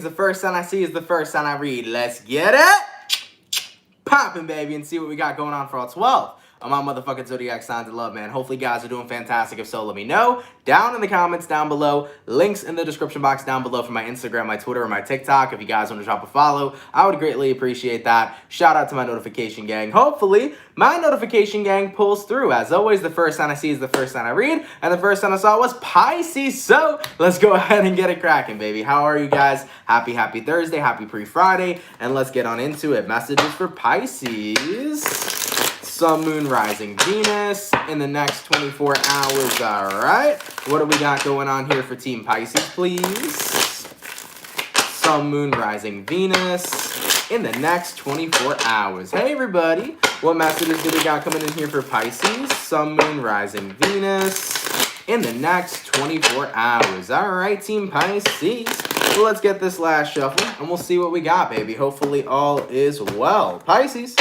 The first sign I see is the first sign I read. Let's get it poppin', baby, and see what we got going on for all 12 of my motherfucking zodiac signs of love, man. Hopefully you guys are doing fantastic. If so, let me know down in the comments down below. Links in the description box down below for my Instagram, my Twitter, or my TikTok. If you guys want to drop a follow, I would greatly appreciate that. Shout out to my notification gang. Hopefully my notification gang pulls through. As always, the first sign I see is the first sign I read, and the first sign I saw was Pisces. So let's go ahead and get it cracking, baby. How are you guys? Happy Thursday, happy pre-Friday, and let's get on into it. Messages for Pisces. Sun, Moon, Rising, Venus in the next 24 hours. All right. What do we got going on here for Team Pisces, please? Sun, Moon, Rising, Venus in the next 24 hours. Hey, everybody. What messages do we got coming in here for Pisces? Sun, Moon, Rising, Venus in the next 24 hours. All right, Team Pisces. Well, let's get this last shuffle, and we'll see what we got, baby. Hopefully all is well. Pisces.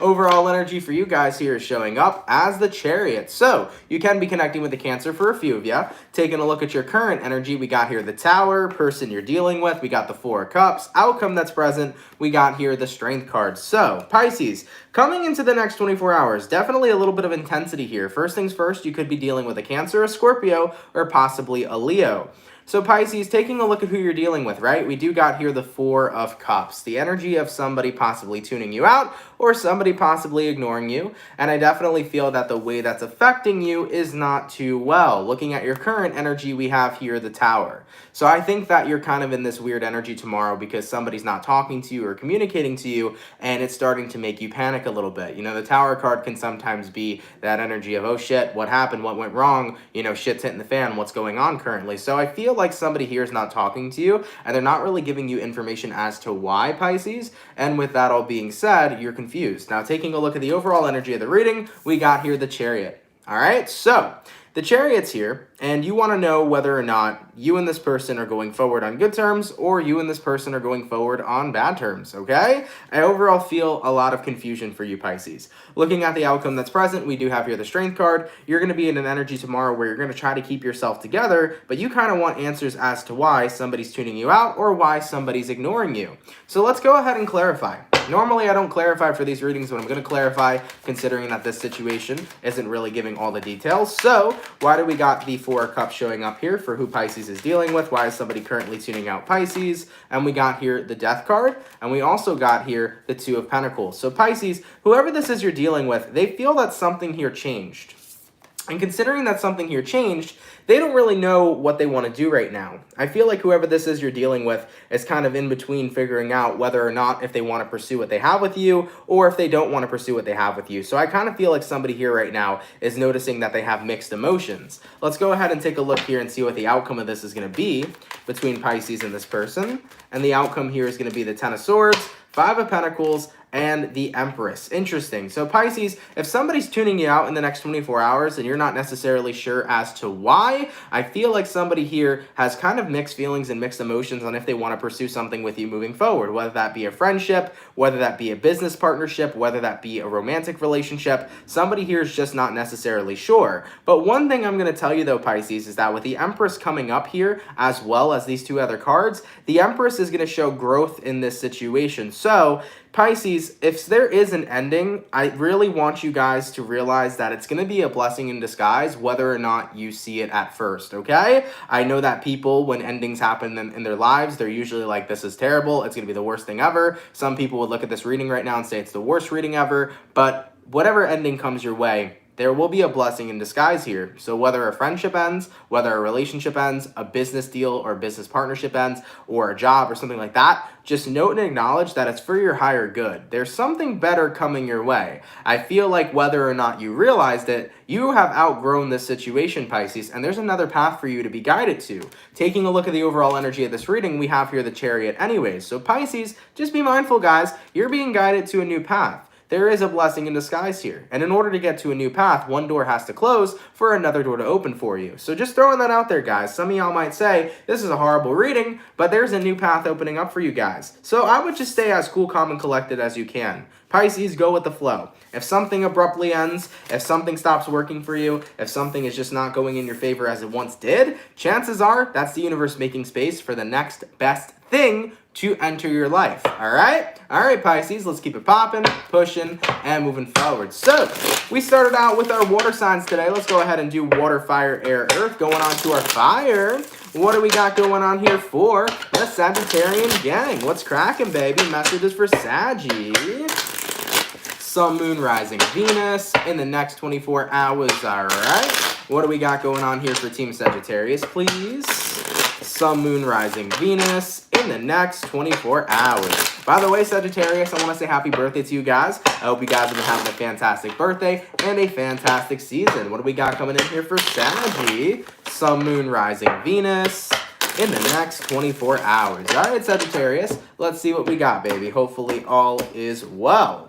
Overall energy for you guys here is showing up as the Chariot. So you can be connecting with the Cancer for a few of you. Taking a look at your current energy, we got here the Tower, person you're dealing with. We got the Four of Cups, outcome that's present. We got here the Strength card. So Pisces, coming into the next 24 hours, definitely a little bit of intensity here. First things first, you could be dealing with a Cancer, a Scorpio, or possibly a Leo. So Pisces, taking a look at who you're dealing with, right? We do got here the Four of Cups, the energy of somebody possibly tuning you out or somebody possibly ignoring you. And I definitely feel that the way that's affecting you is not too well. Looking at your current energy, we have here the Tower. So I think that you're kind of in this weird energy tomorrow because somebody's not talking to you or communicating to you, and it's starting to make you panic a little bit. You know, the Tower card can sometimes be that energy of, oh shit, what happened? What went wrong? You know, shit's hitting the fan. What's going on currently? So I feel like somebody here is not talking to you, and they're not really giving you information as to why, Pisces. And with that all being said, you're confused. Now, taking a look at the overall energy of the reading, we got here the Chariot. All right, so the Chariot's here, and you want to know whether or not you and this person are going forward on good terms or you and this person are going forward on bad terms, okay? I overall feel a lot of confusion for you, Pisces. Looking at the outcome that's present, we do have here the Strength card. You're going to be in an energy tomorrow where you're going to try to keep yourself together, but you kind of want answers as to why somebody's tuning you out or why somebody's ignoring you. So let's go ahead and clarify. Normally, I don't clarify for these readings, but I'm going to clarify considering that this situation isn't really giving all the details. So why do we got the Four of Cups showing up here for who Pisces is dealing with? Why is somebody currently tuning out Pisces? And we got here the Death card, and we also got here the Two of Pentacles. So Pisces, whoever this is you're dealing with, they feel that something here changed. And considering that something here changed, they don't really know what they want to do right now. I feel like whoever this is you're dealing with is kind of in between figuring out whether or not if they want to pursue what they have with you or if they don't want to pursue what they have with you. So I kind of feel like somebody here right now is noticing that they have mixed emotions. Let's go ahead and take a look here and see what the outcome of this is going to be between Pisces and this person. And the outcome here is going to be the Ten of Swords, Five of Pentacles, and the Empress. Interesting. So Pisces, if somebody's tuning you out in the next 24 hours and you're not necessarily sure as to why, I feel like somebody here has kind of mixed feelings and mixed emotions on if they want to pursue something with you moving forward, whether that be a friendship, whether that be a business partnership, whether that be a romantic relationship. Somebody here is just not necessarily sure. But one thing I'm going to tell you though, Pisces, is that with the Empress coming up here, as well as these two other cards, the Empress is going to show growth in this situation. So Pisces, if there is an ending, I really want you guys to realize that it's going to be a blessing in disguise, whether or not you see it at first, okay? I know that people, when endings happen in their lives, they're usually like, this is terrible, it's going to be the worst thing ever. Some people would look at this reading right now and say it's the worst reading ever, but whatever ending comes your way, there will be a blessing in disguise here. So whether a friendship ends, whether a relationship ends, a business deal or business partnership ends, or a job or something like that, just note and acknowledge that it's for your higher good. There's something better coming your way. I feel like whether or not you realized it, you have outgrown this situation, Pisces, and there's another path for you to be guided to. Taking a look at the overall energy of this reading, we have here the Chariot anyways. So Pisces, just be mindful, guys. You're being guided to a new path. There is a blessing in disguise here. And in order to get to a new path, one door has to close for another door to open for you. So just throwing that out there, guys. Some of y'all might say, this is a horrible reading, but there's a new path opening up for you guys. So I would just stay as cool, calm, and collected as you can. Pisces, go with the flow. If something abruptly ends, if something stops working for you, if something is just not going in your favor as it once did, chances are that's the universe making space for the next best thing to enter your life. All right, Pisces, let's keep it popping, pushing, and moving forward. So we started out with our water signs today. Let's go ahead and do water, fire, air, earth. Going on to our fire. What do we got going on here for the Sagittarian gang? What's cracking, baby? Messages for Saggy. Sun, Moon, Rising, Venus in the next 24 hours. All right. What do we got going on here for Team Sagittarius, please? Sun, Moon, Rising, Venus in the next 24 hours. By the way, Sagittarius, I want to say happy birthday to you guys. I hope you guys have been having a fantastic birthday and a fantastic season. What do we got coming in here for Saggy? Sun, Moon, Rising, Venus in the next 24 hours. All right, Sagittarius, let's see what we got, baby. Hopefully all is well.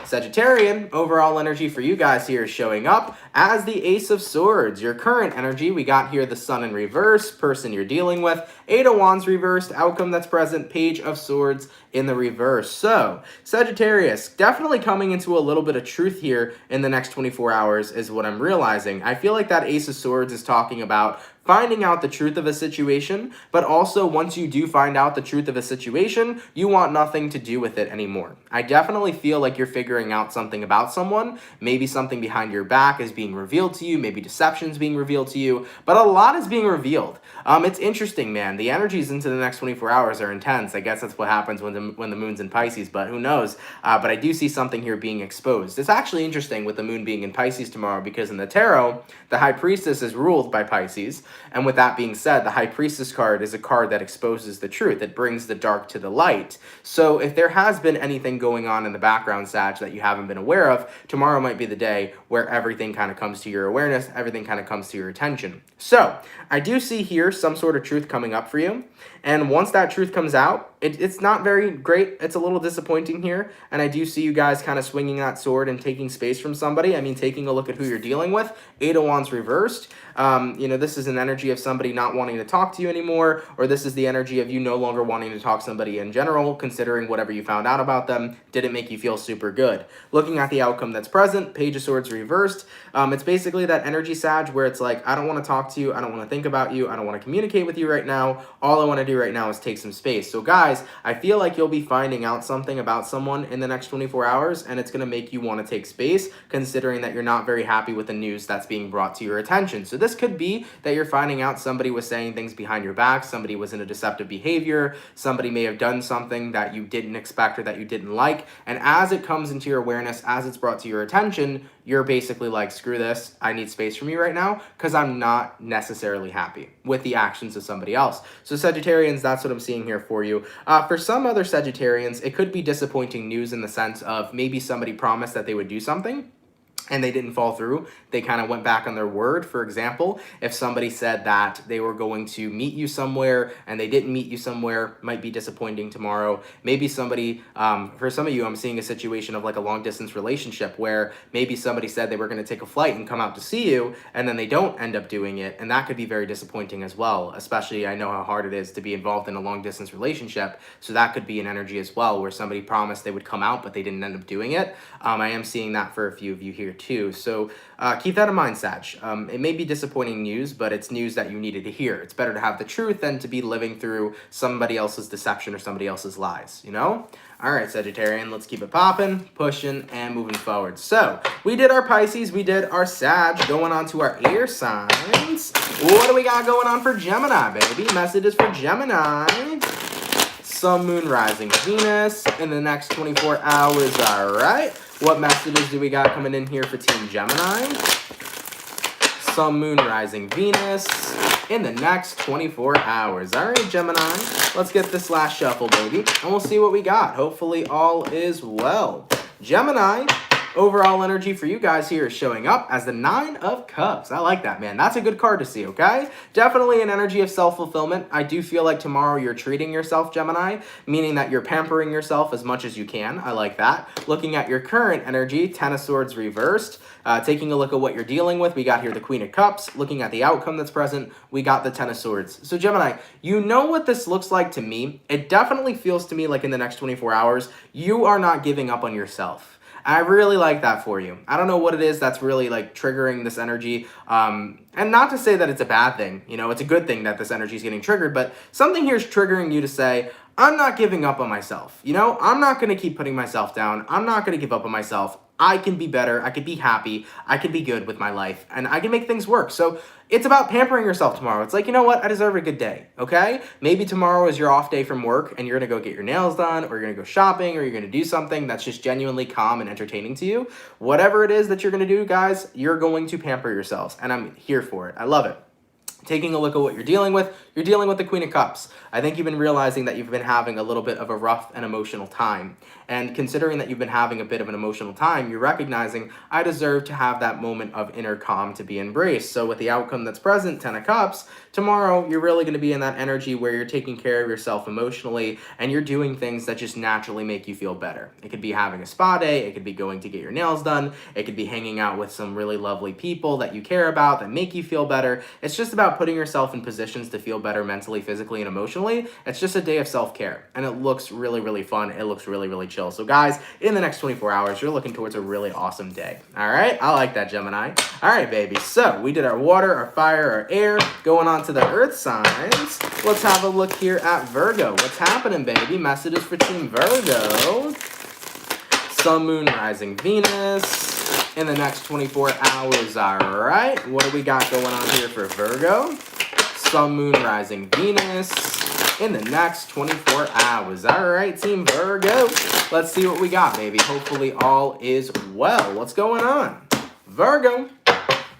Sagittarian, overall energy for you guys here is showing up as the Ace of Swords. Your current energy, we got here the Sun in reverse, person you're dealing with, Eight of Wands reversed, outcome that's present, Page of Swords in the reverse. So, Sagittarius, definitely coming into a little bit of truth here in the next 24 hours is what I'm realizing. I feel like that Ace of Swords is talking about finding out the truth of a situation, but also once you do find out the truth of a situation, you want nothing to do with it anymore. I definitely feel like you're figuring out something about someone. Maybe something behind your back is being revealed to you, maybe deception's being revealed to you, but a lot is being revealed. It's interesting, man. The energies into the next 24 hours are intense. I guess that's what happens when the moon's in Pisces, but who knows? But I do see something here being exposed. It's actually interesting with the moon being in Pisces tomorrow because in the tarot, the High Priestess is ruled by Pisces. And with that being said, the High Priestess card is a card that exposes the truth. It brings the dark to the light. So if there has been anything going on in the background, Sag, that you haven't been aware of, tomorrow might be the day where everything kind of comes to your awareness, everything kind of comes to your attention. So I do see here some sort of truth coming up for you. And once that truth comes out, it's not very great. It's a little disappointing here. And I do see you guys kind of swinging that sword and taking space from somebody. I mean, taking a look at who you're dealing with. Eight of Wands reversed. This is an energy of somebody not wanting to talk to you anymore, or this is the energy of you no longer wanting to talk to somebody in general, considering whatever you found out about them didn't make you feel super good. Looking at the outcome that's present, Page of Swords reversed. It's basically that energy, Sag, where it's like, I don't want to talk to you, I don't want to think about you, I don't want to communicate with you right now. All I want to do right now is take some space. So guys, I feel like you'll be finding out something about someone in the next 24 hours, and it's going to make you want to take space, considering that you're not very happy with the news that's being brought to your attention. So this could be that you're finding out somebody was saying things behind your back, somebody was in a deceptive behavior, somebody may have done something that you didn't expect or that you didn't like, and as it comes into your awareness, as it's brought to your attention, you're basically like, screw this, I need space from you right now, because I'm not necessarily happy with the actions of somebody else. So Sagittarians, that's what I'm seeing here for you. For some other Sagittarians, it could be disappointing news in the sense of maybe somebody promised that they would do something, and they didn't fall through. They kind of went back on their word. For example, if somebody said that they were going to meet you somewhere and they didn't meet you somewhere, might be disappointing tomorrow. Maybe somebody, for some of you, I'm seeing a situation of like a long distance relationship where maybe somebody said they were going to take a flight and come out to see you, and then they don't end up doing it. And that could be very disappointing as well. Especially, I know how hard it is to be involved in a long distance relationship. So that could be an energy as well, where somebody promised they would come out, but they didn't end up doing it. I am seeing that for a few of you here too. So keep that in mind, Sag. It may be disappointing news, but it's news that you needed to hear. It's better to have the truth than to be living through somebody else's deception or somebody else's lies, you know? All right, Sagittarian, let's keep it popping, pushing, and moving forward. So we did our Pisces, we did our Sag. Going on to our air signs. What do we got going on for Gemini, baby? Messages for Gemini. Sun, Moon, Rising, Venus in the next 24 hours. All right. What messages do we got coming in here for Team Gemini? Sun, Moon, Rising, Venus in the next 24 hours. All right, Gemini, let's get this last shuffle, baby, and we'll see what we got. Hopefully all is well. Gemini, overall energy for you guys here is showing up as the Nine of Cups. I like that, man. That's a good card to see, okay? Definitely an energy of self-fulfillment. I do feel like tomorrow you're treating yourself, Gemini, meaning that you're pampering yourself as much as you can. I like that. Looking at your current energy, Ten of Swords reversed. Taking a look at what you're dealing with, we got here the Queen of Cups. Looking at the outcome that's present, we got the Ten of Swords. So Gemini, you know what this looks like to me? It definitely feels to me like in the next 24 hours, you are not giving up on yourself. I really like that for you. I don't know what it is that's really like triggering this energy. And not to say that it's a bad thing. You know, it's a good thing that this energy is getting triggered, but something here is triggering you to say, I'm not giving up on myself. You know, I'm not going to keep putting myself down. I'm not going to give up on myself. I can be better. I can be happy. I can be good with my life, and I can make things work. So it's about pampering yourself tomorrow. It's like, you know what? I deserve a good day, okay? Maybe tomorrow is your off day from work, and you're going to go get your nails done, or you're going to go shopping, or you're going to do something that's just genuinely calm and entertaining to you. Whatever it is that you're going to do, guys, you're going to pamper yourselves, and I'm here for it. I love it. Taking a look at what you're dealing with the Queen of Cups. I think you've been realizing that you've been having a little bit of a rough and emotional time. And considering that you've been having a bit of an emotional time, you're recognizing, I deserve to have that moment of inner calm to be embraced. So with the outcome that's present, 10 of Cups, tomorrow you're really going to be in that energy where you're taking care of yourself emotionally and you're doing things that just naturally make you feel better. It could be having a spa day, it could be going to get your nails done, it could be hanging out with some really lovely people that you care about that make you feel better. It's just about putting yourself in positions to feel better mentally, physically, and emotionally. It's just a day of self-care, and it looks really, really fun. It looks really, really chill. So guys, in the next 24 hours, you're looking towards a really awesome day. All right? I like that, Gemini. All right, baby. So we did our water, our fire, our air. Going on to the earth signs. Let's have a look here at Virgo. What's happening, baby? Messages for Team Virgo. Sun, Moon, Rising, Venus in the next 24 hours. All right. What do we got going on here for Virgo? Sun, Moon, Rising, Venus in the next 24 hours. All right, Team Virgo. Let's see what we got, baby. Hopefully all is well. What's going on? Virgo.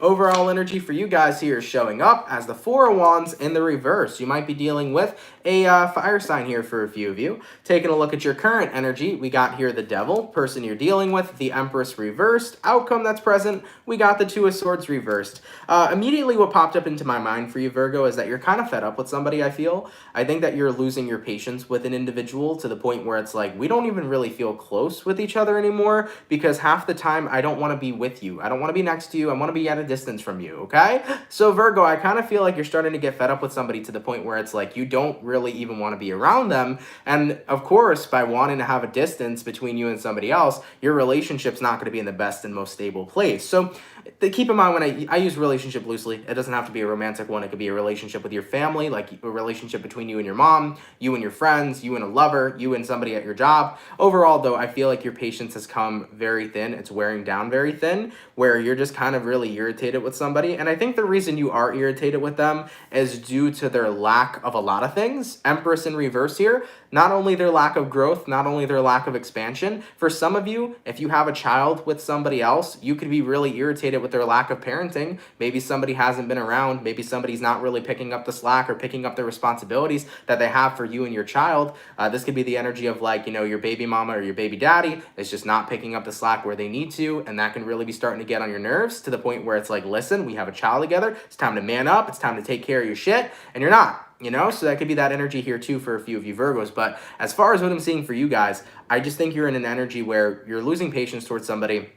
Overall energy for you guys here is showing up as the Four of Wands in the reverse. You might be dealing with a fire sign here for a few of you. Taking a look at your current energy, we got here the Devil, person you're dealing with, the Empress reversed, outcome that's present, we got the Two of Swords reversed. Immediately what popped up into my mind for you, Virgo, is that you're kind of fed up with somebody, I feel. I think that you're losing your patience with an individual to the point where it's like, we don't even really feel close with each other anymore because half the time I don't want to be with you. I don't want to be next to you. I want to be at a distance from you, okay? So Virgo, I kind of feel like you're starting to get fed up with somebody to the point where it's like you don't really even want to be around them. And of course, by wanting to have a distance between you and somebody else, your relationship's not going to be in the best and most stable place. So keep in mind, when I use relationship loosely, it doesn't have to be a romantic one. It could be a relationship with your family, like a relationship between you and your mom, you and your friends, you and a lover, you and somebody at your job. Overall, though, I feel like your patience has come very thin. It's wearing down very thin, where you're just kind of really irritated with somebody. And I think the reason you are irritated with them is due to their lack of a lot of things. Empress in reverse here, not only their lack of growth, not only their lack of expansion. For some of you, if you have a child with somebody else, you could be really irritated with their lack of parenting. Maybe somebody hasn't been around. Maybe somebody's not really picking up the slack or picking up the responsibilities that they have for you and your child. This could be the energy of, like, you know, your baby mama or your baby daddy is just not picking up the slack where they need to, and that can really be starting to get on your nerves to the point where it's like, listen, we have a child together. It's time to man up. It's time to take care of your shit, and you're not. You know, so that could be that energy here too for a few of you Virgos. But as far as what I'm seeing for you guys, I just think you're in an energy where you're losing patience towards somebody.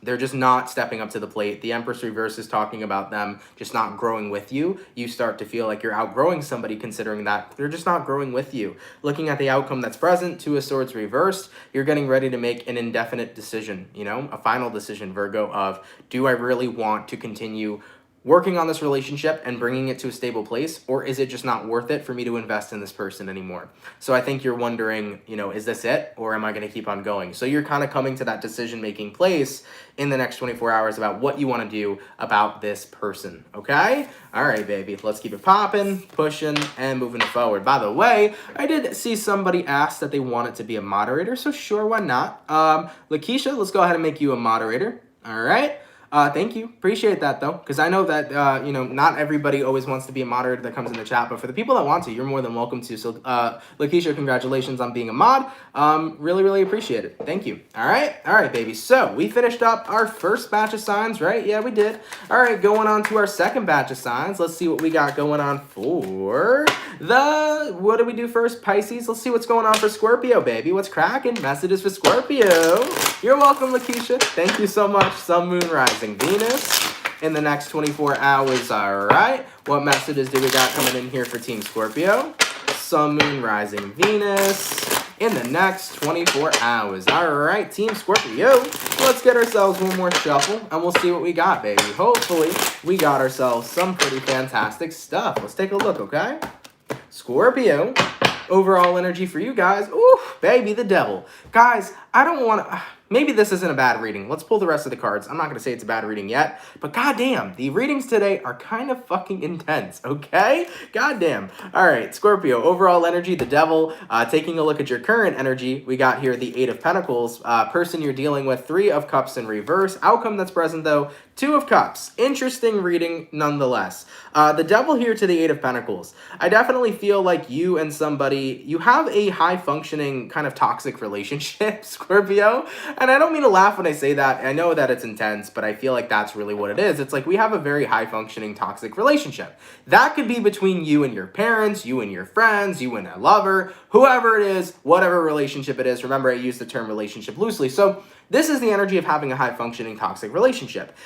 They're just not stepping up to the plate. The Empress reverse is talking about them just not growing with you. You start to feel like you're outgrowing somebody, considering that they're just not growing with you. Looking at the outcome that's present, Two of Swords reversed, you're getting ready to make an indefinite decision, you know, a final decision, Virgo, of do I really want to continue working on this relationship and bringing it to a stable place, or is it just not worth it for me to invest in this person anymore? So I think you're wondering, you know, is this it, or am I going to keep on going? So you're kind of coming to that decision-making place in the next 24 hours about what you want to do about this person, okay? All right, baby, let's keep it popping, pushing, and moving forward. By the way, I did see somebody ask that they wanted to be a moderator, so sure, why not? Lakeisha, let's go ahead and make you a moderator, all right? Thank you. Appreciate that, though, because I know that, you know, not everybody always wants to be a moderator that comes in the chat, but for the people that want to, you're more than welcome to. So, Lakeisha, congratulations on being a mod. Really, really appreciate it. Thank you. All right, baby. So, we finished up our first batch of signs, right? Yeah, we did. All right, going on to our second batch of signs. Let's see what we got going on for what do we do first? Pisces. Let's see what's going on for Scorpio, baby. What's cracking? Messages for Scorpio. You're welcome, Lakeisha. Thank you so much. Sun, Moon, Rising, Venus in the next 24 hours. All right. What messages do we got coming in here for Team Scorpio? Sun, Moon, Rising, Venus in the next 24 hours. All right, Team Scorpio. Let's get ourselves one more shuffle, and we'll see what we got, baby. Hopefully, we got ourselves some pretty fantastic stuff. Let's take a look, okay? Scorpio, Overall energy for you guys, ooh, baby, the devil. Guys, I don't want to... Maybe this isn't a bad reading. Let's pull the rest of the cards. I'm not going to say it's a bad reading yet, but goddamn, the readings today are kind of fucking intense, okay? Goddamn. All right, Scorpio, overall energy, the devil. Taking a look at your current energy, we got here the Eight of Pentacles. Person you're dealing with, Three of Cups in reverse. Outcome that's present, though, Two of Cups. Interesting reading nonetheless. The devil here to the Eight of Pentacles. I definitely feel like you and somebody, you have a high-functioning kind of toxic relationship, Scorpio. And I don't mean to laugh when I say that. I know that it's intense, but I feel like that's really what it is. It's like we have a very high-functioning toxic relationship. That could be between you and your parents, you and your friends, you and a lover, whoever it is, whatever relationship it is. Remember, I use the term relationship loosely. So this is the energy of having a high-functioning toxic relationship.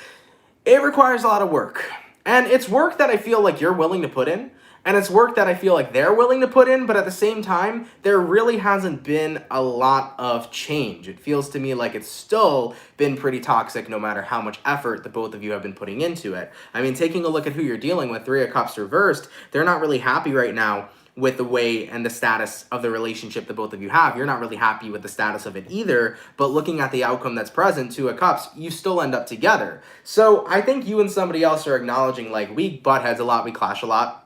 It requires a lot of work. And it's work that I feel like you're willing to put in. And it's work that I feel like they're willing to put in, but at the same time, there really hasn't been a lot of change. It feels to me like it's still been pretty toxic no matter how much effort the both of you have been putting into it. I mean, taking a look at who you're dealing with, Three of Cups reversed, they're not really happy right now with the way and the status of the relationship that both of you have. You're not really happy with the status of it either, but looking at the outcome that's present, Two of Cups, you still end up together. So I think you and somebody else are acknowledging, like, we butt heads a lot, we clash a lot.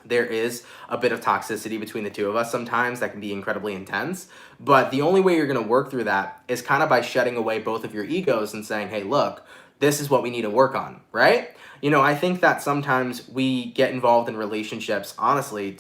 There is a bit of toxicity between the two of us sometimes that can be incredibly intense, but the only way you're going to work through that is kind of by shedding away both of your egos and saying, hey, look, this is what we need to work on, right? You know, I think that sometimes we get involved in relationships, honestly,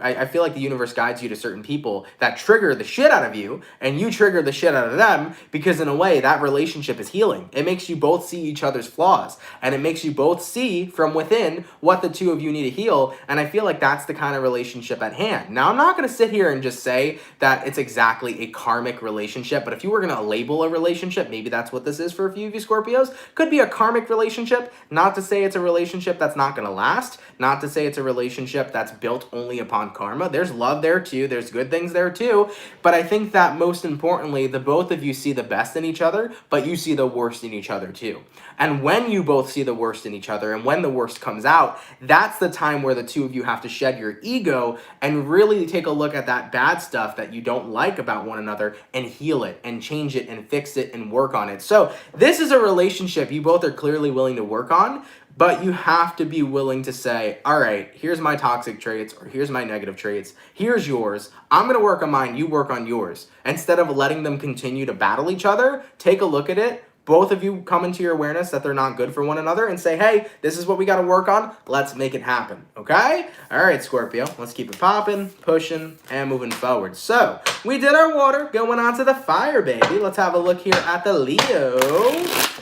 I feel like the universe guides you to certain people that trigger the shit out of you, and you trigger the shit out of them, because in a way, that relationship is healing. It makes you both see each other's flaws, and it makes you both see from within what the two of you need to heal, and I feel like that's the kind of relationship at hand. Now, I'm not going to sit here and just say that it's exactly a karmic relationship, but if you were going to label a relationship, maybe that's what this is for a few of you Scorpios, could be a karmic relationship, not to say it's a relationship that's not going to last, not to say it's a relationship that's built only upon karma. There's love there too, there's good things there too, but I think that most importantly, the both of you see the best in each other, but you see the worst in each other too. And when you both see the worst in each other, and when the worst comes out, that's the time where the two of you have to shed your ego and really take a look at that bad stuff that you don't like about one another and heal it and change it and fix it and work on it. So this is a relationship you both are clearly willing to work on, but you have to be willing to say, all right, here's my toxic traits, or here's my negative traits, here's yours, I'm going to work on mine, you work on yours. Instead of letting them continue to battle each other, take a look at it, both of you come into your awareness that they're not good for one another and say, hey, this is what we got to work on, let's make it happen, okay? All right, Scorpio, let's keep it popping, pushing, and moving forward. So, we did our water, going on to the fire, baby. Let's have a look here at the Leo.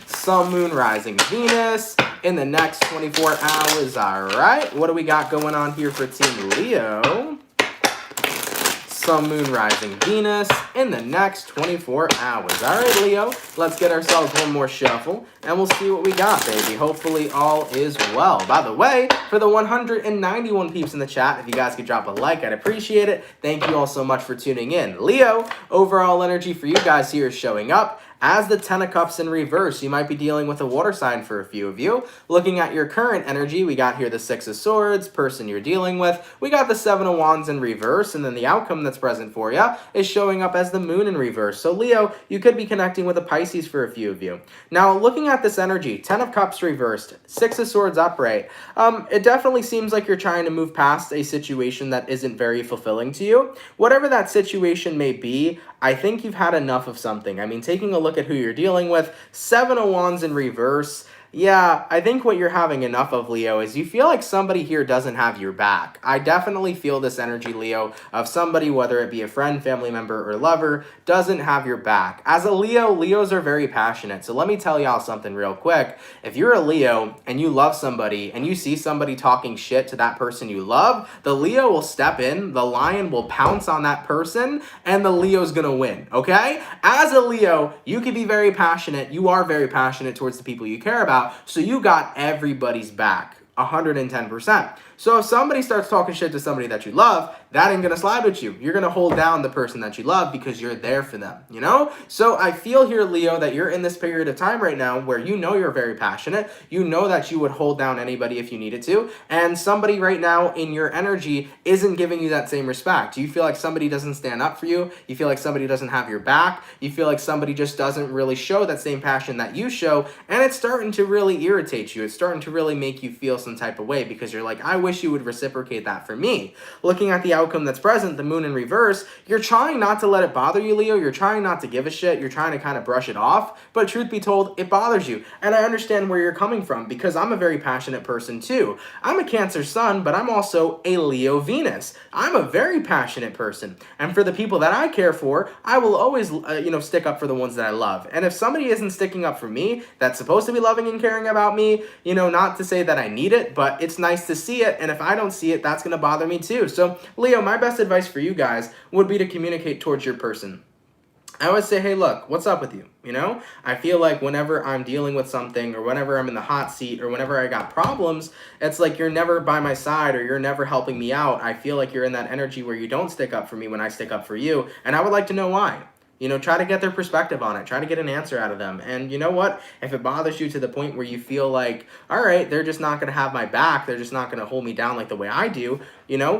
Sun, Moon, Rising, Venus in the next 24 hours, all right? What do we got going on here for Team Leo? Sun, Moon, Rising, Venus in the next 24 hours. All right, Leo, let's get ourselves one more shuffle, and we'll see what we got, baby. Hopefully all is well. By the way, for the 191 peeps in the chat, if you guys could drop a like, I'd appreciate it. Thank you all so much for tuning in. Leo, overall energy for you guys here is showing up as the Ten of Cups in reverse. You might be dealing with a water sign for a few of you. Looking at your current energy, we got here the Six of Swords, person you're dealing with. We got the Seven of Wands in reverse, and then the outcome that's present for you is showing up as the Moon in reverse. So Leo, you could be connecting with a Pisces for a few of you. Now, looking at this energy, Ten of Cups reversed, Six of Swords upright, it definitely seems like you're trying to move past a situation that isn't very fulfilling to you. Whatever that situation may be, I think you've had enough of something. I mean, taking a look at who you're dealing with, Seven of Wands in reverse. Yeah, I think what you're having enough of, Leo, is you feel like somebody here doesn't have your back. I definitely feel this energy, Leo, of somebody, whether it be a friend, family member, or lover, doesn't have your back. As a Leo, Leos are very passionate. So let me tell y'all something real quick. If you're a Leo and you love somebody and you see somebody talking shit to that person you love, the Leo will step in, the lion will pounce on that person, and the Leo's gonna win, okay? As a Leo, you can be very passionate. You are very passionate towards the people you care about. So you got everybody's back, 110%. So if somebody starts talking shit to somebody that you love, that ain't gonna slide with you. You're gonna hold down the person that you love because you're there for them, you know? So I feel here, Leo, that you're in this period of time right now where you know you're very passionate. You know that you would hold down anybody if you needed to. And somebody right now in your energy isn't giving you that same respect. You feel like somebody doesn't stand up for you. You feel like somebody doesn't have your back. You feel like somebody just doesn't really show that same passion that you show. And it's starting to really irritate you. It's starting to really make you feel some type of way because you're like, I wish you would reciprocate that for me. Looking at the outcome that's present, the moon in reverse, you're trying not to let it bother you, Leo. You're trying not to give a shit. You're trying to kind of brush it off. But truth be told, it bothers you. And I understand where you're coming from because I'm a very passionate person too. I'm a Cancer sun, but I'm also a Leo Venus. I'm a very passionate person. And for the people that I care for, I will always, stick up for the ones that I love. And if somebody isn't sticking up for me, that's supposed to be loving and caring about me, not to say that I need it, but it's nice to see it. And if I don't see it, that's going to bother me too. So Leo, my best advice for you guys would be to communicate towards your person. I would say, hey, look, what's up with you? I feel like whenever I'm dealing with something or whenever I'm in the hot seat or whenever I got problems, it's like you're never by my side or you're never helping me out. I feel like you're in that energy where you don't stick up for me when I stick up for you. And I would like to know why. Try to get their perspective on it. Try to get an answer out of them. And you know what? If it bothers you to the point where you feel like, all right, they're just not going to have my back. They're just not going to hold me down like the way I do.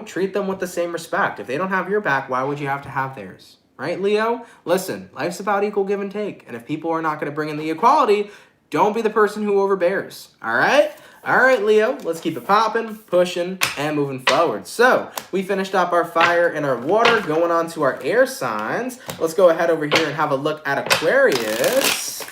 Treat them with the same respect. If they don't have your back, why would you have to have theirs? Right, Leo? Listen, life's about equal give and take. And if people are not going to bring in the equality, don't be the person who overbears. All right? All right, Leo, let's keep it popping, pushing, and moving forward. So we finished up our fire and our water, going on to our air signs. Let's go ahead over here and have a look at Aquarius.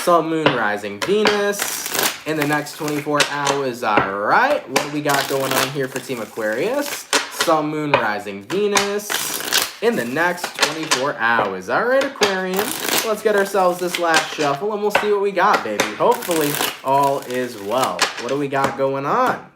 Sun, Moon, Rising, Venus in the next 24 hours. All right, what do we got going on here for Team Aquarius? Sun, Moon, Rising, Venus in the next 24 hours. All right, Aquarian, let's get ourselves this last shuffle and we'll see what we got, baby. Hopefully, all is well. What do we got going on?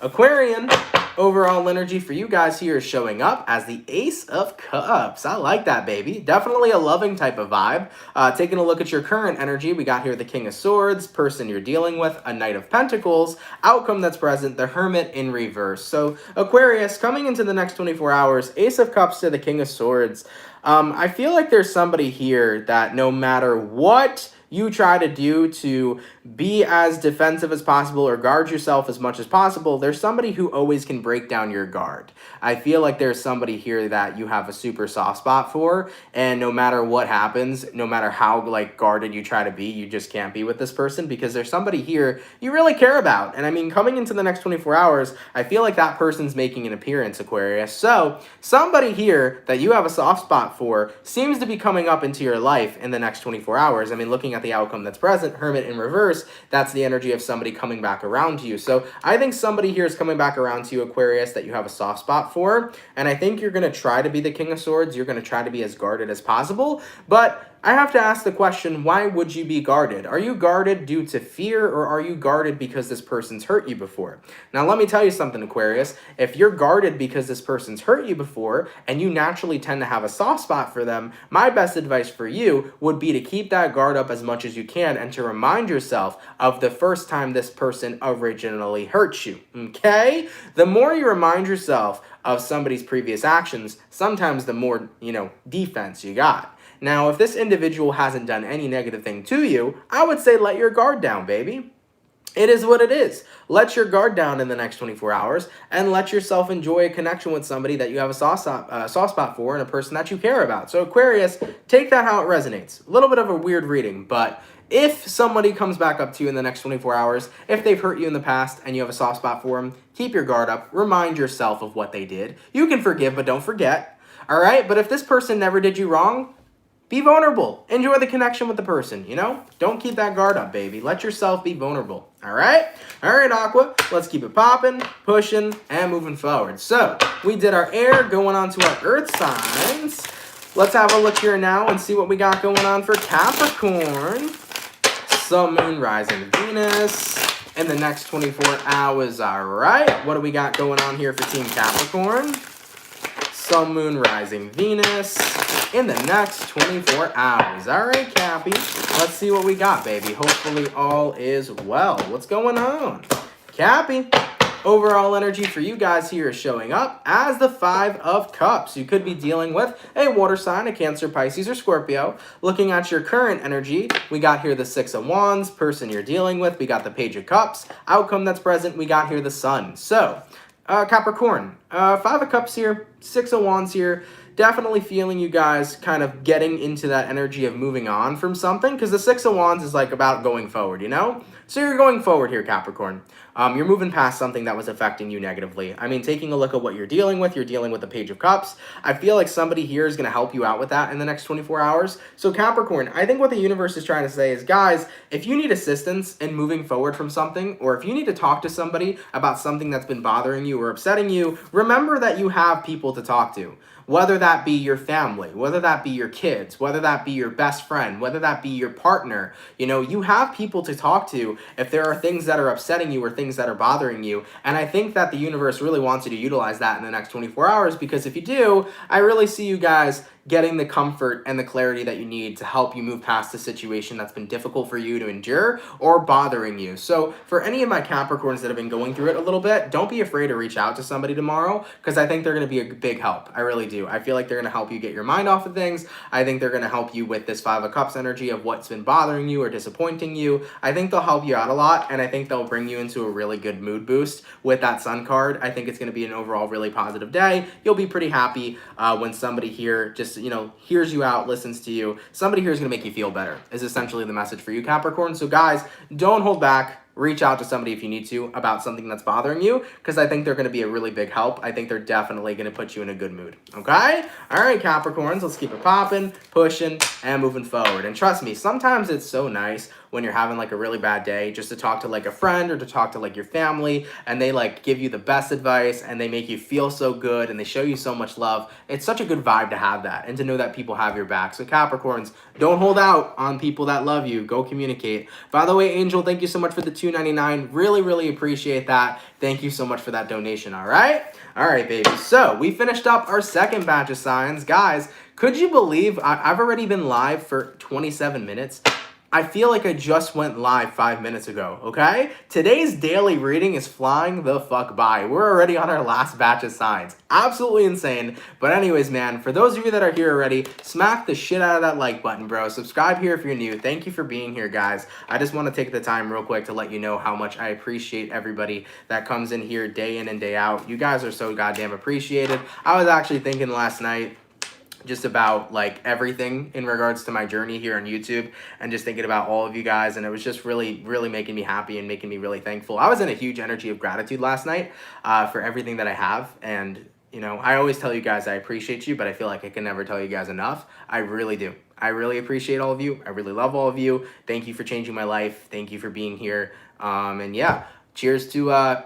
Aquarian, overall energy for you guys here is showing up as the Ace of Cups. I like that, baby. Definitely a loving type of vibe. Taking a look at your current energy, we got here the King of Swords, person you're dealing with, a Knight of Pentacles, outcome that's present, the Hermit in reverse. So Aquarius, coming into the next 24 hours, Ace of Cups to the King of Swords. I feel like there's somebody here that no matter what you try to do to be as defensive as possible or guard yourself as much as possible, there's somebody who always can break down your guard. I feel like there's somebody here that you have a super soft spot for, and no matter what happens, no matter how guarded you try to be, you just can't be with this person because there's somebody here you really care about. And I mean, coming into the next 24 hours, I feel like that person's making an appearance, Aquarius. So somebody here that you have a soft spot for seems to be coming up into your life in the next 24 hours. I mean, looking at the outcome that's present, Hermit in reverse, that's the energy of somebody coming back around to you. So I think somebody here is coming back around to you, Aquarius, that you have a soft spot for. And I think you're going to try to be the King of Swords. You're going to try to be as guarded as possible. But I have to ask the question, why would you be guarded? Are you guarded due to fear, or are you guarded because this person's hurt you before? Now, let me tell you something, Aquarius. If you're guarded because this person's hurt you before, and you naturally tend to have a soft spot for them, my best advice for you would be to keep that guard up as much as you can and to remind yourself of the first time this person originally hurt you, okay? The more you remind yourself of somebody's previous actions, sometimes the more, defense you got. Now, if this individual hasn't done any negative thing to you, I would say let your guard down, baby. It is what it is. Let your guard down in the next 24 hours and let yourself enjoy a connection with somebody that you have a soft spot for and a person that you care about. So Aquarius, take that how it resonates. A little bit of a weird reading, but if somebody comes back up to you in the next 24 hours, if they've hurt you in the past and you have a soft spot for them, keep your guard up. Remind yourself of what they did. You can forgive, but don't forget. All right? But if this person never did you wrong, be vulnerable. Enjoy the connection with the person, Don't keep that guard up, baby. Let yourself be vulnerable, all right? All right, Aqua, let's keep it popping, pushing, and moving forward. So, we did our air, going on to our earth signs. Let's have a look here now and see what we got going on for Capricorn. Sun, Moon, Rising, Venus in the next 24 hours, all right? What do we got going on here for Team Capricorn? Sun, Moon, Rising, Venus in the next 24 hours. All right, Cappy. Let's see what we got, baby. Hopefully all is well. What's going on? Cappy. Overall energy for you guys here is showing up as the Five of Cups. You could be dealing with a water sign, a Cancer, Pisces, or Scorpio. Looking at your current energy, we got here the Six of Wands, person you're dealing with, we got the Page of Cups. Outcome that's present, we got here the Sun. So, Capricorn, Five of Cups here, Six of Wands here. Definitely feeling you guys kind of getting into that energy of moving on from something, because the Six of Wands is like about going forward, you know? So you're going forward here, Capricorn. You're moving past something that was affecting you negatively. I mean, taking a look at what you're dealing with the Page of Cups. I feel like somebody here is going to help you out with that in the next 24 hours. So Capricorn, I think what the universe is trying to say is, guys, if you need assistance in moving forward from something, or if you need to talk to somebody about something that's been bothering you or upsetting you, remember that you have people to talk to. Whether that be your family, whether that be your kids, whether that be your best friend, whether that be your partner, you know, you have people to talk to if there are things that are upsetting you or things that are bothering you. And I think that the universe really wants you to utilize that in the next 24 hours, because if you do, I really see you guys getting the comfort and the clarity that you need to help you move past the situation that's been difficult for you to endure or bothering you. So for any of my Capricorns that have been going through it a little bit, don't be afraid to reach out to somebody tomorrow, because I think they're going to be a big help. I really do. I feel like they're going to help you get your mind off of things. I think they're going to help you with this Five of Cups energy of what's been bothering you or disappointing you. I think they'll help you out a lot, and I think they'll bring you into a really good mood boost with that Sun card. I think it's going to be an overall really positive day. You'll be pretty happy when somebody here just, you know, hears you out, listens to you. Somebody here is going to make you feel better, is essentially the message for you, Capricorn. So guys, don't hold back. Reach out to somebody if you need to about something that's bothering you, because I think they're going to be a really big help. I think they're definitely going to put you in a good mood. Okay? All right, Capricorns, let's keep it popping, pushing, and moving forward. And trust me, sometimes it's so nice when you're having like a really bad day just to talk to like a friend or to talk to like your family, and they like give you the best advice and they make you feel so good and they show you so much love. It's such a good vibe to have that and to know that people have your back. So Capricorns, don't hold out on people that love you. Go communicate. By the way, Angel, thank you so much for the $2.99. Really appreciate that. Thank you so much for that donation. All right, baby. So we finished up our second batch of signs. Guys, could you believe I've already been live for 27 minutes? I feel like I just went live 5 minutes ago, okay? Today's daily reading is flying the fuck by. We're already on our last batch of signs. Absolutely insane. But anyways, man, for those of you that are here already, smack the shit out of that like button, bro. Subscribe here if you're new. Thank you for being here, guys. I just want to take the time real quick to let you know how much I appreciate everybody that comes in here day in and day out. You guys are so goddamn appreciated. I was actually thinking last night just about like everything in regards to my journey here on YouTube, and just thinking about all of you guys, and it was just really making me happy and making me really thankful. I was in a huge energy of gratitude last night for everything that I have, and you know, I always tell you guys I appreciate you, but I feel like I can never tell you guys enough. I really do. I really appreciate all of you. I really love all of you. Thank you for changing my life. Thank you for being here. And yeah, cheers to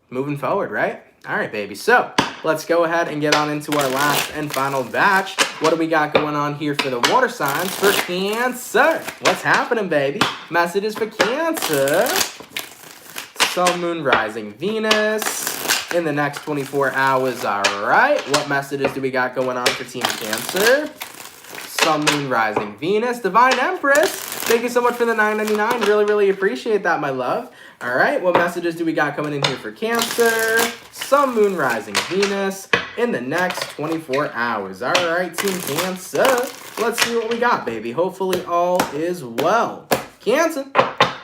moving forward, right? All right, baby. So let's go ahead and get on into our last and final batch. What do we got going on here for the water signs for Cancer? What's happening, baby? Messages for Cancer. Sun, Moon, Rising, Venus in the next 24 hours. All right. What messages do we got going on for Team Cancer? Sun, Moon, Rising, Venus, Divine Empress. Thank you so much for the $9.99. Really appreciate that, my love. All right, what messages do we got coming in here for Cancer? Sun, Moon, Rising, Venus in the next 24 hours. All right, Team Cancer. Let's see what we got, baby. Hopefully all is well. Cancer.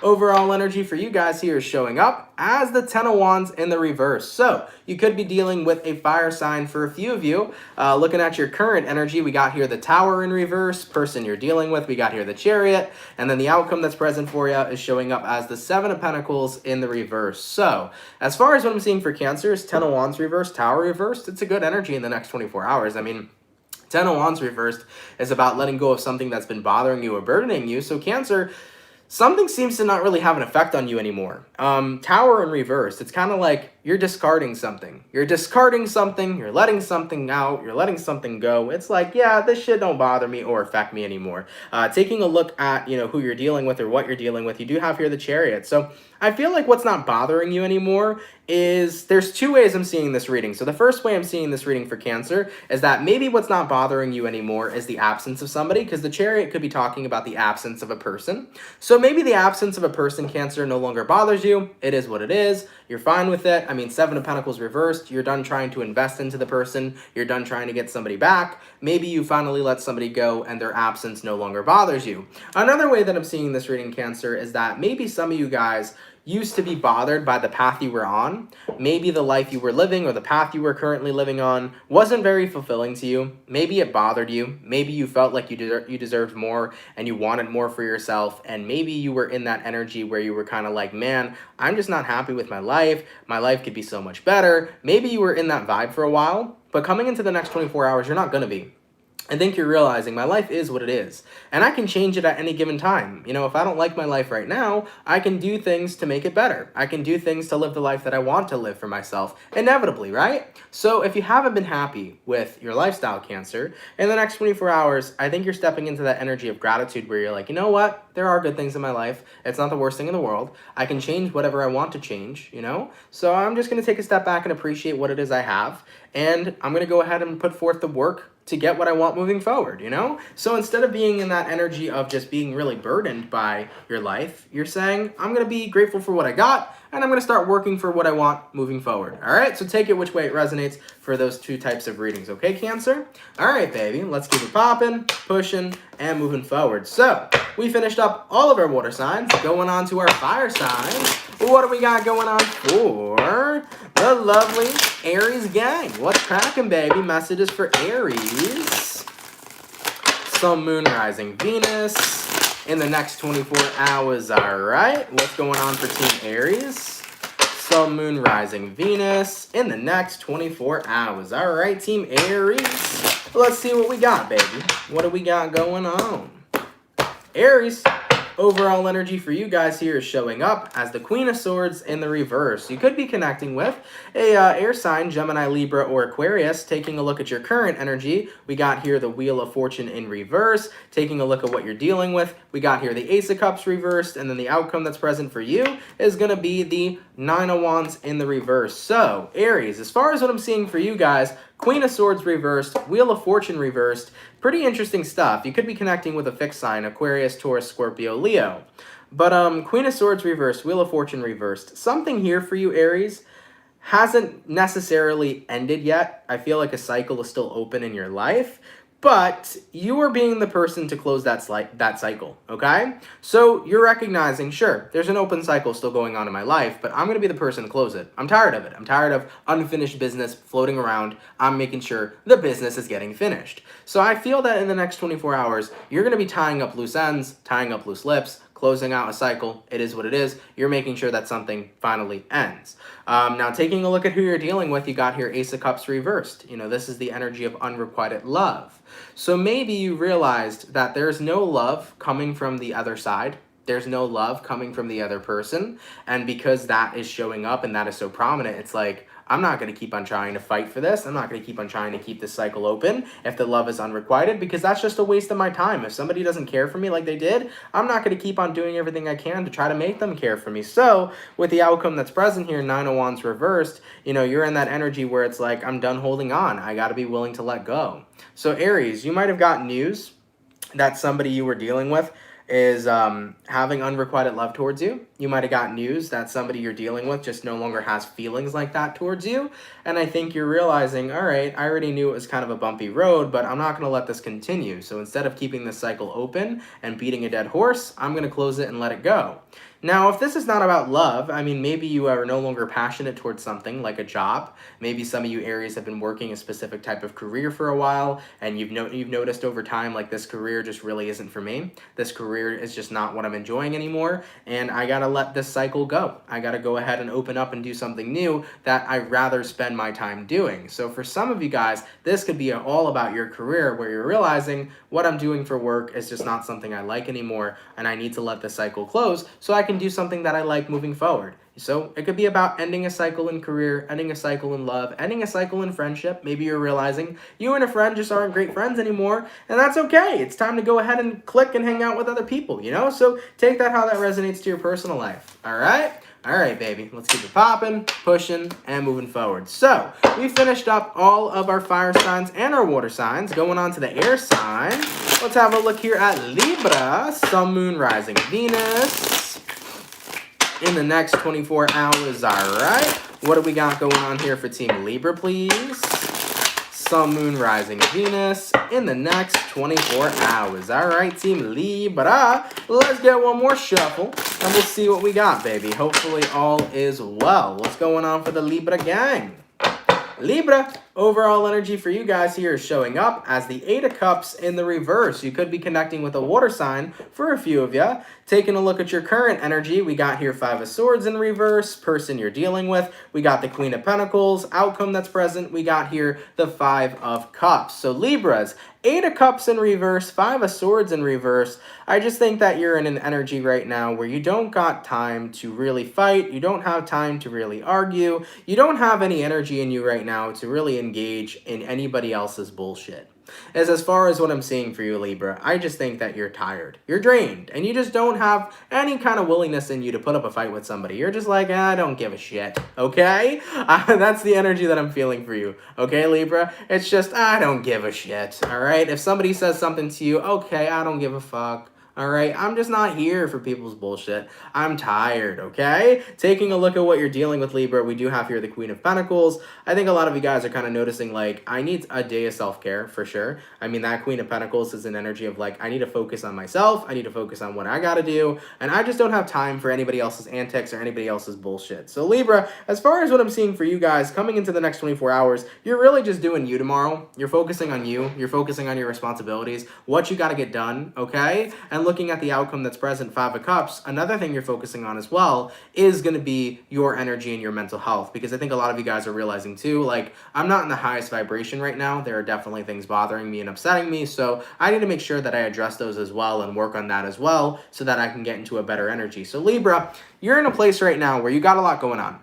Overall energy for you guys here is showing up as the Ten of Wands in the reverse. So you could be dealing with a fire sign for a few of you. Looking at your current energy, we got here the Tower in reverse. Person you're dealing with, we got here the Chariot. And then the outcome that's present for you is showing up as the Seven of Pentacles in the reverse. So as far as what I'm seeing for Cancer is Ten of Wands reversed, Tower reversed. It's a good energy in the next 24 hours. I mean, Ten of Wands reversed is about letting go of something that's been bothering you or burdening you. So Cancer, something seems to not really have an effect on you anymore. Tower in reverse, it's kind of like you're discarding something. You're discarding something, you're letting something out, you're letting something go. It's like, yeah, this shit don't bother me or affect me anymore. Taking a look at, who you're dealing with or what you're dealing with, you do have here the Chariot. So I feel like what's not bothering you anymore is, there's two ways I'm seeing this reading. So the first way I'm seeing this reading for Cancer is that maybe what's not bothering you anymore is the absence of somebody, because the Chariot could be talking about the absence of a person. So maybe the absence of a person, Cancer, no longer bothers you. It is what it is. You're fine with it. I mean, Seven of Pentacles reversed. You're done trying to invest into the person. You're done trying to get somebody back. Maybe you finally let somebody go and their absence no longer bothers you. Another way that I'm seeing this reading, Cancer, is that maybe some of you guys used to be bothered by the path you were on. Maybe the life you were living or the path you were currently living on wasn't very fulfilling to you. Maybe it bothered you. Maybe you felt like you deserved more and you wanted more for yourself. And maybe you were in that energy where you were kind of like, man, I'm just not happy with my life. My life could be so much better. Maybe you were in that vibe for a while, but coming into the next 24 hours, you're not going to be. I think you're realizing my life is what it is, and I can change it at any given time. If I don't like my life right now, I can do things to make it better. I can do things to live the life that I want to live for myself, inevitably, right? So if you haven't been happy with your lifestyle, Cancer, in the next 24 hours, I think you're stepping into that energy of gratitude where you're like, you know what? There are good things in my life. It's not the worst thing in the world. I can change whatever I want to change, So I'm just going to take a step back and appreciate what it is I have, and I'm going to go ahead and put forth the work to get what I want moving forward, So instead of being in that energy of just being really burdened by your life, you're saying, I'm going to be grateful for what I got, and I'm going to start working for what I want moving forward. All right, so take it which way it resonates for those two types of readings. Okay, Cancer? All right, baby, let's keep it popping, pushing, and moving forward. So we finished up all of our water signs, going on to our fire signs. What do we got going on for the lovely Aries gang? What's cracking, baby? Messages for Aries. Sun, Moon, Rising, Venus in the next 24 hours. All right, what's going on for Team Aries? Sun, Moon, Rising, Venus in the next 24 hours. All right, Team Aries. Let's see what we got, baby. What do we got going on? Aries. Overall energy for you guys here is showing up as the Queen of Swords in the reverse. You could be connecting with a air sign, Gemini, Libra, or Aquarius. Taking a look at your current energy, we got here the Wheel of Fortune in reverse. Taking a look at what you're dealing with, we got here the Ace of Cups reversed, and then the outcome that's present for you is going to be the Nine of Wands in the reverse. So, Aries, as far as what I'm seeing for you guys, Queen of Swords reversed, Wheel of Fortune reversed. Pretty interesting stuff. You could be connecting with a fixed sign, Aquarius, Taurus, Scorpio, Leo. But Queen of Swords reversed, Wheel of Fortune reversed. Something here for you, Aries, hasn't necessarily ended yet. I feel like a cycle is still open in your life. But you are being the person to close that cycle, okay? So you're recognizing, sure, there's an open cycle still going on in my life, but I'm going to be the person to close it. I'm tired of it. I'm tired of unfinished business floating around. I'm making sure the business is getting finished. So I feel that in the next 24 hours, you're going to be tying up loose ends, tying up loose lips, closing out a cycle. It is what it is. You're making sure that something finally ends. Now, taking a look at who you're dealing with, you got here Ace of Cups reversed. This is the energy of unrequited love. So maybe you realized that there's no love coming from the other side. There's no love coming from the other person. And because that is showing up and that is so prominent, it's like, I'm not going to keep on trying to fight for this. I'm not going to keep on trying to keep this cycle open if the love is unrequited, because that's just a waste of my time. If somebody doesn't care for me like they did, I'm not going to keep on doing everything I can to try to make them care for me. So with the outcome that's present here, Nine of Wands reversed, you're in that energy where it's like, I'm done holding on. I got to be willing to let go. So Aries, you might have gotten news that somebody you were dealing with is having unrequited love towards you. You might have got news that somebody you're dealing with just no longer has feelings like that towards you. And I think you're realizing, all right, I already knew it was kind of a bumpy road, but I'm not going to let this continue. So instead of keeping this cycle open and beating a dead horse, I'm going to close it and let it go. Now, if this is not about love, I mean, maybe you are no longer passionate towards something like a job. Maybe some of you Aries have been working a specific type of career for a while, and you've noticed over time, like, this career just really isn't for me. This career is just not what I'm enjoying anymore, and I gotta let this cycle go. I gotta go ahead and open up and do something new that I'd rather spend my time doing. So for some of you guys, this could be all about your career, where you're realizing what I'm doing for work is just not something I like anymore, and I need to let the cycle close so I can do something that I like moving forward. So it could be about ending a cycle in career, ending a cycle in love, ending a cycle in friendship. Maybe you're realizing you and a friend just aren't great friends anymore, and that's okay. It's time to go ahead and click and hang out with other people, you know? So take that how that resonates to your personal life, all right? All right, baby, let's keep it popping, pushing, and moving forward. So we finished up all of our fire signs and our water signs. Going on to the air sign. Let's have a look here at Libra, Sun, Moon, Rising, Venus in the next 24 hours, all right? What do we got going on here for Team Libra, please? Sun, Moon, Rising, Venus in the next 24 hours. All right, Team Libra, let's get one more shuffle, and we'll see what we got, baby. Hopefully all is well. What's going on for the Libra gang? Libra, overall energy for you guys here is showing up as the Eight of Cups in the reverse. You could be connecting with a water sign for a few of you. Taking a look at your current energy, we got here Five of Swords in reverse, person you're dealing with. We got the Queen of Pentacles, outcome that's present. We got here the Five of Cups. So Libras, Eight of Cups in reverse, Five of Swords in reverse. I just think that you're in an energy right now where you don't got time to really fight. You don't have time to really argue. You don't have any energy in you right now to really engage in anybody else's bullshit. As far as what I'm seeing for you, Libra, I just think that you're tired. You're drained, and you just don't have any kind of willingness in you to put up a fight with somebody. You're just like, I don't give a shit, okay? That's the energy that I'm feeling for you, okay, Libra? It's just, I don't give a shit, all right? If somebody says something to you, okay, I don't give a fuck. All right, I'm just not here for people's bullshit. I'm tired, okay? Taking a look at what you're dealing with, Libra, we do have here the Queen of Pentacles. I think a lot of you guys are kind of noticing, like, I need a day of self-care for sure. I mean, that Queen of Pentacles is an energy of, like, I need to focus on myself. I need to focus on what I got to do. And I just don't have time for anybody else's antics or anybody else's bullshit. So, Libra, as far as what I'm seeing for you guys coming into the next 24 hours, you're really just doing you tomorrow. You're focusing on you. You're focusing on your responsibilities, what you got to get done, okay? And looking at the outcome that's present, Five of Cups, another thing you're focusing on as well is going to be your energy and your mental health, because I think a lot of you guys are realizing too, like, I'm not in the highest vibration right now. There are definitely things bothering me and upsetting me, so I need to make sure that I address those as well and work on that as well so that I can get into a better energy. So Libra, you're in a place right now where you got a lot going on.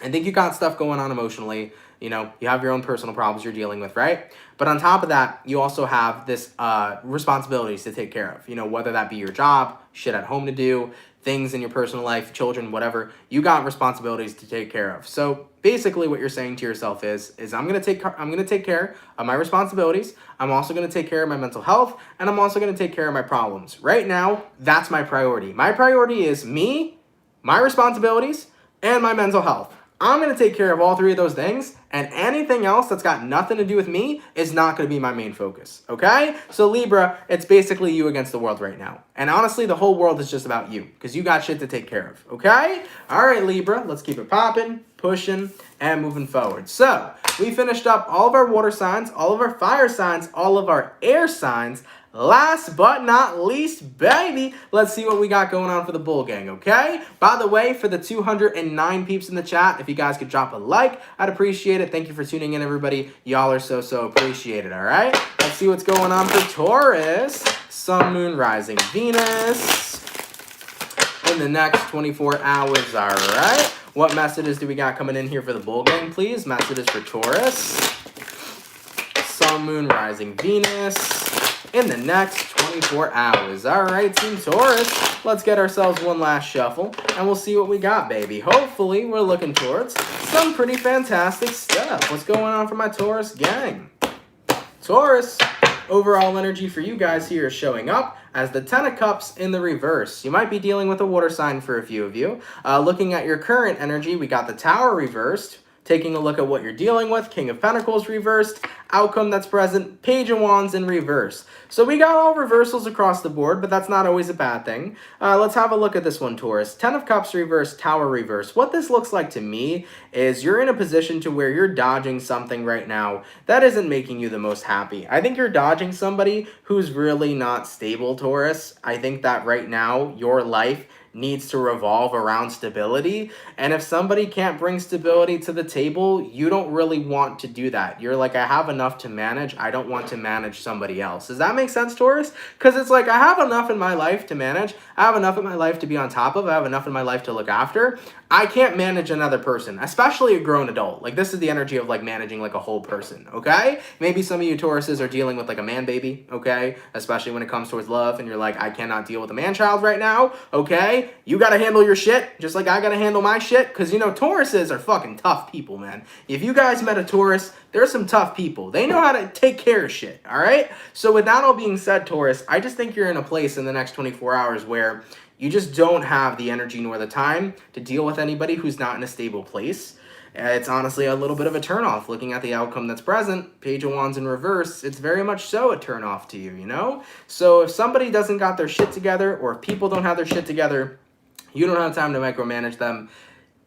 I think you got stuff going on emotionally. You know, you have your own personal problems you're dealing with, right? But on top of that, you also have this responsibilities to take care of. You know, whether that be your job, shit at home to do, things in your personal life, children, whatever. You got responsibilities to take care of. So basically, what you're saying to yourself is I'm gonna take care of my responsibilities. I'm also gonna take care of my mental health, and I'm also gonna take care of my problems. Right now, that's my priority. My priority is me, my responsibilities, and my mental health. I'm going to take care of all three of those things, and anything else that's got nothing to do with me is not going to be my main focus, okay? So Libra, it's basically you against the world right now. And honestly, the whole world is just about you, because you got shit to take care of, okay? All right, Libra, let's keep it popping, pushing, and moving forward. So we finished up all of our water signs, all of our fire signs, all of our air signs. Last but not least, baby, let's see what we got going on for the bull gang, okay? By the way, for the 209 peeps in the chat, if you guys could drop a like, I'd appreciate it. Thank you for tuning in, everybody. Y'all are so appreciated, all right? Let's see what's going on for Taurus. Sun, Moon, Rising, Venus in the next 24 hours, all right? What messages do we got coming in here for the bull gang, please? Messages for Taurus. Sun, Moon, Rising, Venus in the next 24 hours. All right, Team Taurus, let's get ourselves one last shuffle, and we'll see what we got, baby. Hopefully, we're looking towards some pretty fantastic stuff. What's going on for my Taurus gang? Taurus, overall energy for you guys here is showing up as the Ten of Cups in the reverse. You might be dealing with a water sign for a few of you. Looking at your current energy, we got the Tower reversed. Taking a look at what you're dealing with, King of Pentacles reversed, outcome that's present, Page of Wands in reverse. So we got all reversals across the board, but that's not always a bad thing. Let's have a look at this one, Taurus. Ten of Cups reverse, Tower reverse. What this looks like to me is you're in a position to where you're dodging something right now that isn't making you the most happy. I think you're dodging somebody who's really not stable, Taurus. I think that right now, your life needs to revolve around stability. And if somebody can't bring stability to the table, you don't really want to do that. You're like, I have enough to manage. I don't want to manage somebody else. Does that make sense, Taurus? Because it's like, I have enough in my life to manage. I have enough in my life to be on top of. I have enough in my life to look after. I can't manage another person, especially a grown adult. Like, this is the energy of like managing like a whole person, okay? Maybe some of you Tauruses are dealing with like a man baby, okay? Especially when it comes towards love, and you're like, I cannot deal with a man child right now, okay? You gotta handle your shit, just like I gotta handle my shit, because, you know, Tauruses are fucking tough people, man. If you guys met a Taurus, they're some tough people. They know how to take care of shit, all right? So with that all being said, Taurus, I just think you're in a place in the next 24 hours where you just don't have the energy nor the time to deal with anybody who's not in a stable place. It's honestly a little bit of a turnoff looking at the outcome that's present. Page of Wands in reverse, it's very much so a turnoff to you, you know? So if somebody doesn't got their shit together, or if people don't have their shit together, you don't have time to micromanage them.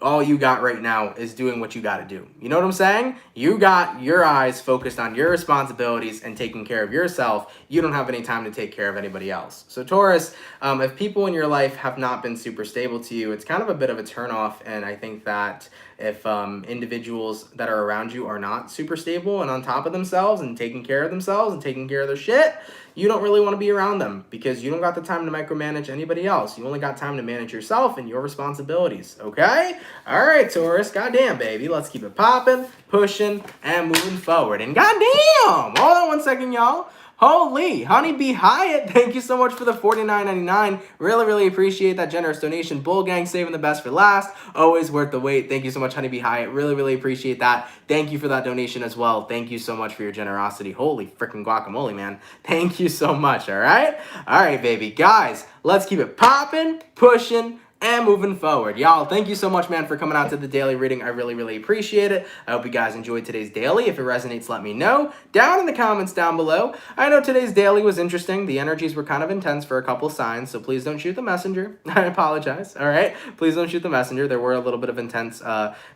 All you got right now is doing what you got to do. You know what I'm saying? You got your eyes focused on your responsibilities and taking care of yourself. You don't have any time to take care of anybody else. So Taurus, if people in your life have not been super stable to you, it's kind of a bit of a turnoff. And I think that if individuals that are around you are not super stable and on top of themselves and taking care of themselves and taking care of their shit, you don't really want to be around them, because you don't got the time to micromanage anybody else. You only got time to manage yourself and your responsibilities, okay? All right, Taurus, goddamn, baby. Let's keep it popping, pushing, and moving forward. And goddamn, hold on one second, y'all. Holy, Honeybee Hyatt, thank you so much for the $49.99. Really, really appreciate that generous donation. Bull Gang saving the best for last. Always worth the wait. Thank you so much, Honeybee Hyatt. Really, really appreciate that. Thank you for that donation as well. Thank you so much for your generosity. Holy freaking guacamole, man. Thank you so much, all right? All right, baby. Guys, let's keep it popping, pushing, and moving forward. Y'all, thank you so much, man, for coming out to the daily reading. I really, really appreciate it. I hope you guys enjoyed today's daily. If it resonates, let me know down in the comments down below. I know today's daily was interesting. The energies were kind of intense for a couple signs, so please don't shoot the messenger. I apologize, all right? Please don't shoot the messenger. There were a little bit of intense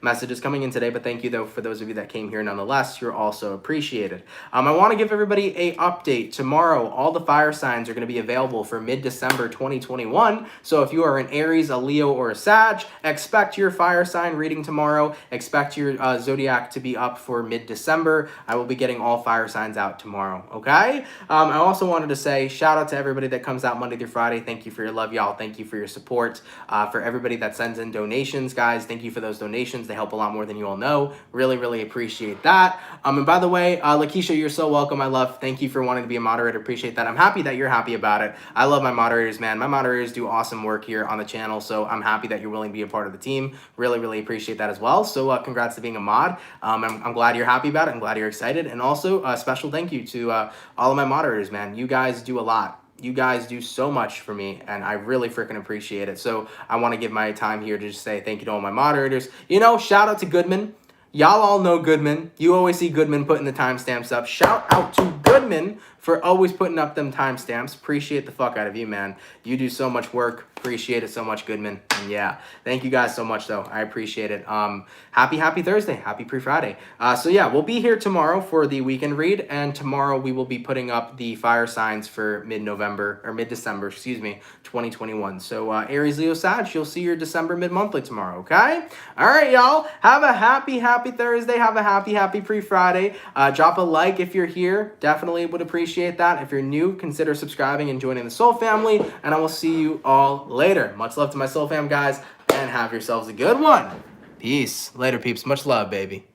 messages coming in today, but thank you, though, for those of you that came here nonetheless. You're also appreciated. I want to give everybody a update. Tomorrow, all the fire signs are going to be available for mid-December 2021, so if you are an Aries, a Leo, or a Sag, expect your fire sign reading tomorrow. Expect your zodiac to be up for mid-December. I will be getting all fire signs out tomorrow, okay? I also wanted to say shout out to everybody that comes out Monday through Friday. Thank you for your love, y'all. Thank you for your support. For everybody that sends in donations, guys, thank you for those donations. They help a lot more than you all know. Really, really appreciate that. And by the way, Lakeisha, you're so welcome, my love. Thank you for wanting to be a moderator. Appreciate that. I'm happy that you're happy about it. I love my moderators, man. My moderators do awesome work here on the channel, so I'm happy that you're willing to be a part of the team. Really, really appreciate that as well. So congrats to being a mod. I'm glad you're happy about it. I'm glad you're excited. And also a special thank you to all of my moderators, man. You guys do a lot. You guys do so much for me, and I really freaking appreciate it. So I want to give my time here to just say thank you to all my moderators. You know, shout out to Goodman. Y'all all know Goodman. You always see Goodman putting the timestamps up. Shout out to Goodman for always putting up them timestamps. Appreciate the fuck out of you, man. You do so much work. Appreciate it so much, Goodman. And yeah, thank you guys so much, though. I appreciate it. Happy Thursday. Happy pre-Friday. So yeah, we'll be here tomorrow for the weekend read, and tomorrow we will be putting up the fire signs for mid-December, excuse me, 2021. So Aries, Leo, Sag, you'll see your December mid-monthly tomorrow, okay? All right, y'all. Have a happy Thursday. Have a happy pre-Friday. Drop a like if you're here. Definitely would appreciate that. If you're new, consider subscribing and joining the Soul family, and I will see you all later. Much love to my Soul fam, guys, and have yourselves a good one. Peace. Later, peeps. Much love, baby.